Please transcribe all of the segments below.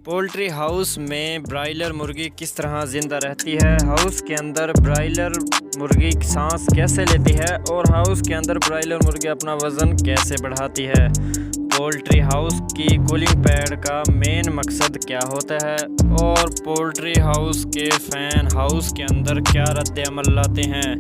Poultry house में broiler मुर्गी किस तरह ज़िंदा रहती है, हाउस के अंदर ब्रायलर मुर्गी सांस कैसे लेती है और हाउस के अंदर ब्रायलर मुर्गी अपना वज़न कैसे बढ़ाती है। पोल्ट्री हाउस की कूलिंग पैड का मेन मकसद क्या होता है और पोल्ट्री हाउस के फ़ैन हाउस के अंदर क्या रद्द-ए-अमल लाते हैं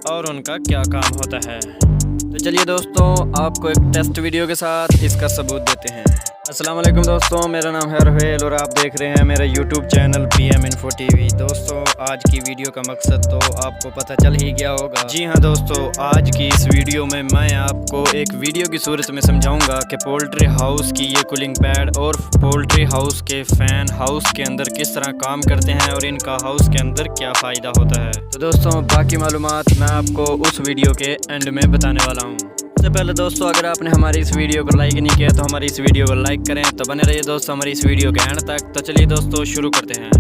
और उनका क्या काम होता है। तो चलिए दोस्तों, आपको एक टेस्ट वीडियो के साथ इसका सबूत देते हैं। अस्सलाम वालेकुम दोस्तों, मेरा नाम है रोहेल और आप देख रहे हैं मेरा YouTube channel PM info TV। दोस्तों, आज की वीडियो का मकसद तो आपको पता चल ही गया होगा। जी हाँ दोस्तों, आज की इस वीडियो में मैं आपको एक वीडियो की सूरत में समझाऊंगा कि पोल्ट्री हाउस की ये कूलिंग पैड और पोल्ट्री हाउस के फ़ैन हाउस के अंदर किस तरह काम करते हैं और इनका हाउस के अंदर क्या फ़ायदा होता है। तो दोस्तों, बाकी मालूमात मैं आपको उस वीडियो के एंड में बताने वाला हूँ। सबसे पहले दोस्तों, अगर आपने हमारी इस वीडियो को लाइक नहीं किया तो हमारी इस वीडियो को लाइक करें। तो बने रहिए दोस्तों हमारी इस वीडियो के एंड तक। तो चलिए दोस्तों, शुरू करते हैं।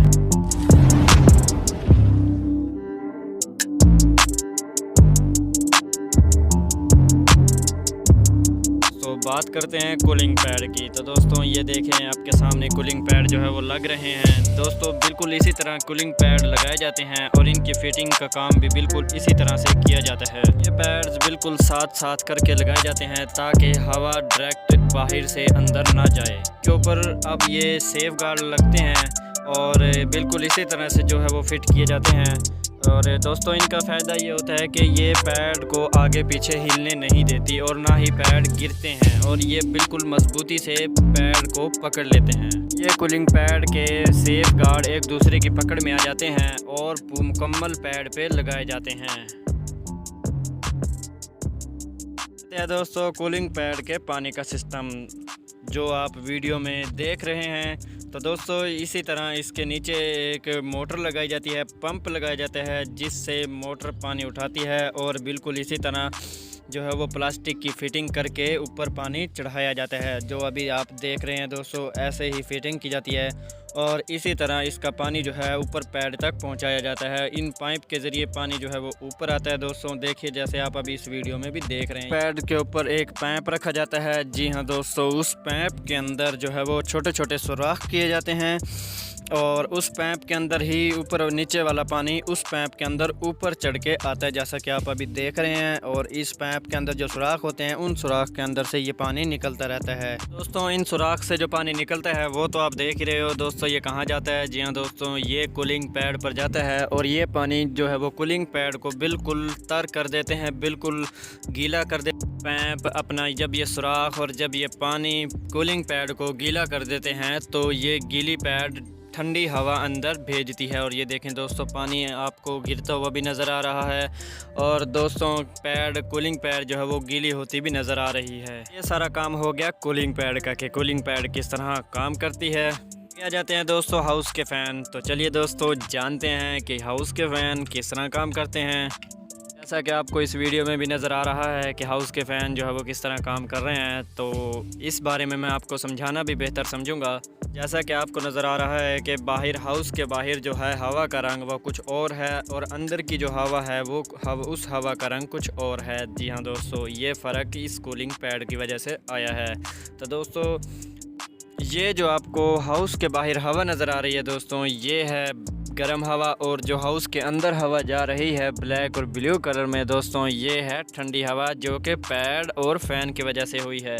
तो बात करते हैं कूलिंग पैड की। तो दोस्तों, ये देखें आपके सामने कूलिंग पैड जो है वो लग रहे हैं। दोस्तों, बिल्कुल इसी तरह कूलिंग पैड लगाए जाते हैं और इनकी फिटिंग का काम भी बिल्कुल इसी तरह से किया जाता है। ये पैड्स बिल्कुल साथ साथ करके लगाए जाते हैं ताकि हवा डायरेक्ट बाहर से अंदर ना जाए। के ऊपर अब ये सेफ गार्ड लगते हैं और बिल्कुल इसी तरह से जो है वो फिट किए जाते हैं। और दोस्तों, इनका फ़ायदा ये होता है कि ये पैड को आगे पीछे हिलने नहीं देती और ना ही पैड गिरते हैं और ये बिल्कुल मजबूती से पैड को पकड़ लेते हैं। ये कूलिंग पैड के सेफ गार्ड एक दूसरे की पकड़ में आ जाते हैं और मुकम्मल पैड पे लगाए जाते हैं। दोस्तों, कूलिंग पैड के पानी का सिस्टम जो आप वीडियो में देख रहे हैं, तो दोस्तों इसी तरह इसके नीचे एक मोटर लगाई जाती है, पंप लगाया जाता है जिससे मोटर पानी उठाती है और बिल्कुल इसी तरह जो है वो प्लास्टिक की फ़िटिंग करके ऊपर पानी चढ़ाया जाता है। जो अभी आप देख रहे हैं दोस्तों, ऐसे ही फ़िटिंग की जाती है और इसी तरह इसका पानी जो है ऊपर पैड तक पहुंचाया जाता है। इन पाइप के ज़रिए पानी जो है वो ऊपर आता है। दोस्तों देखिए, जैसे आप अभी इस वीडियो में भी देख रहे हैं, पैड के ऊपर एक पाइप रखा जाता है। जी हाँ दोस्तों, उस पाइप के अंदर जो है वो छोटे छोटे सुराख किए जाते हैं और उस पाइप के अंदर ही ऊपर और नीचे वाला पानी उस पाइप के अंदर ऊपर चढ़ के आता है, जैसा कि आप अभी देख रहे हैं। और इस पाइप के अंदर जो सुराख होते हैं, उन सुराख के अंदर से ये पानी निकलता रहता है। दोस्तों, इन सुराख से जो पानी निकलता है वो तो आप देख ही रहे हो। दोस्तों, ये कहाँ जाता है? जी हाँ दोस्तों, ये कूलिंग पैड पर जाता है और ये पानी जो है वो कूलिंग पैड को बिल्कुल तर कर देते हैं, बिल्कुल गीला कर देते हैं। पाइप अपना जब ये सुराख और जब ये पानी कूलिंग पैड को गीला कर देते हैं तो ये गीली पैड ठंडी हवा अंदर भेजती है। और ये देखें दोस्तों, पानी आपको गिरता हुआ भी नज़र आ रहा है और दोस्तों पैड कूलिंग पैड जो है वो गीली होती भी नज़र आ रही है। ये सारा काम हो गया कूलिंग पैड का कि कूलिंग पैड किस तरह काम करती है। आ जाते हैं दोस्तों हाउस के फ़ैन। तो चलिए दोस्तों, जानते हैं कि हाउस के फ़ैन किस तरह काम करते हैं। जैसा कि आपको इस वीडियो में भी नज़र आ रहा है कि हाउस के फ़ैन जो है वो किस तरह काम कर रहे हैं, तो इस बारे में मैं आपको समझाना भी बेहतर समझूंगा। जैसा कि आपको नज़र आ रहा है कि बाहर हाउस के बाहर जो है हवा का रंग वो कुछ और है और अंदर की जो हवा है वो उस हवा का रंग कुछ और है। जी हाँ दोस्तों, ये फ़र्क इस कूलिंग पैड की वजह से आया है। तो दोस्तों, ये जो आपको हाउस के बाहर हवा नज़र आ रही है दोस्तों, ये है गर्म हवा और जो हाउस के अंदर हवा जा रही है ब्लैक और ब्लू कलर में दोस्तों, ये है ठंडी हवा जो कि पैड और फ़ैन की वजह से हुई है।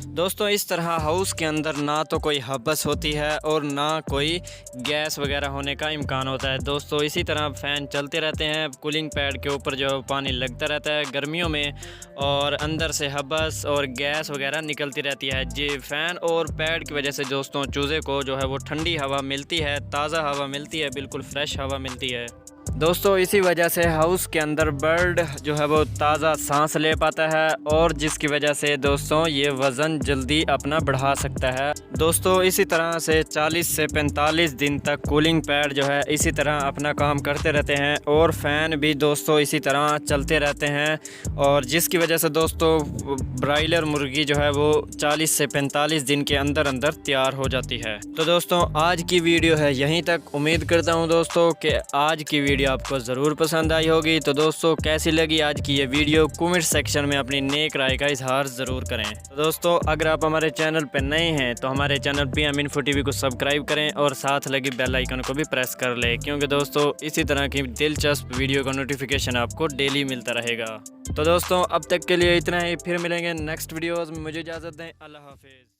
दोस्तों, इस तरह हाउस के अंदर ना तो कोई हबस होती है और ना कोई गैस वगैरह होने का इम्कान होता है। दोस्तों, इसी तरह फ़ैन चलते रहते हैं, कूलिंग पैड के ऊपर जो पानी लगता रहता है गर्मियों में और अंदर से हबस और गैस वगैरह निकलती रहती है। जी, फ़ैन और पैड की वजह से दोस्तों चूज़े को जो है वो ठंडी हवा मिलती है, ताज़ा हवा मिलती है, बिल्कुल फ्रेश हवा मिलती है। दोस्तों, इसी वजह से हाउस के अंदर बर्ड जो है वो ताज़ा सांस ले पाता है और जिसकी वजह से दोस्तों ये वज़न जल्दी अपना बढ़ा सकता है। दोस्तों, इसी तरह से 40 से 45 दिन तक कूलिंग पैड जो है इसी तरह अपना काम करते रहते हैं और फ़ैन भी दोस्तों इसी तरह चलते रहते हैं और जिसकी वजह से दोस्तों ब्रायलर मुर्गी जो है वो 40 से 45 दिन के अंदर अंदर तैयार हो जाती है। तो दोस्तों, आज की वीडियो है यहीं तक। उम्मीद करता हूँ दोस्तों कि आज की वीडियो आपको ज़रूर पसंद आई होगी। तो दोस्तों कैसी लगी आज की ये वीडियो कमेंट सेक्शन में अपनी नेक राय का इजहार ज़रूर करें। तो दोस्तों अगर आप हमारे चैनल पर नए हैं तो हमारे चैनल PM Info TV को सब्सक्राइब करें और साथ लगी बेल आइकन को भी प्रेस कर लें, क्योंकि दोस्तों इसी तरह की दिलचस्प वीडियो का नोटिफिकेशन आपको डेली मिलता रहेगा। तो दोस्तों अब तक के लिए इतना ही, फिर मिलेंगे नेक्स्ट वीडियोज़ में। मुझे इजाज़त दें, अल्लाह हाफिज़।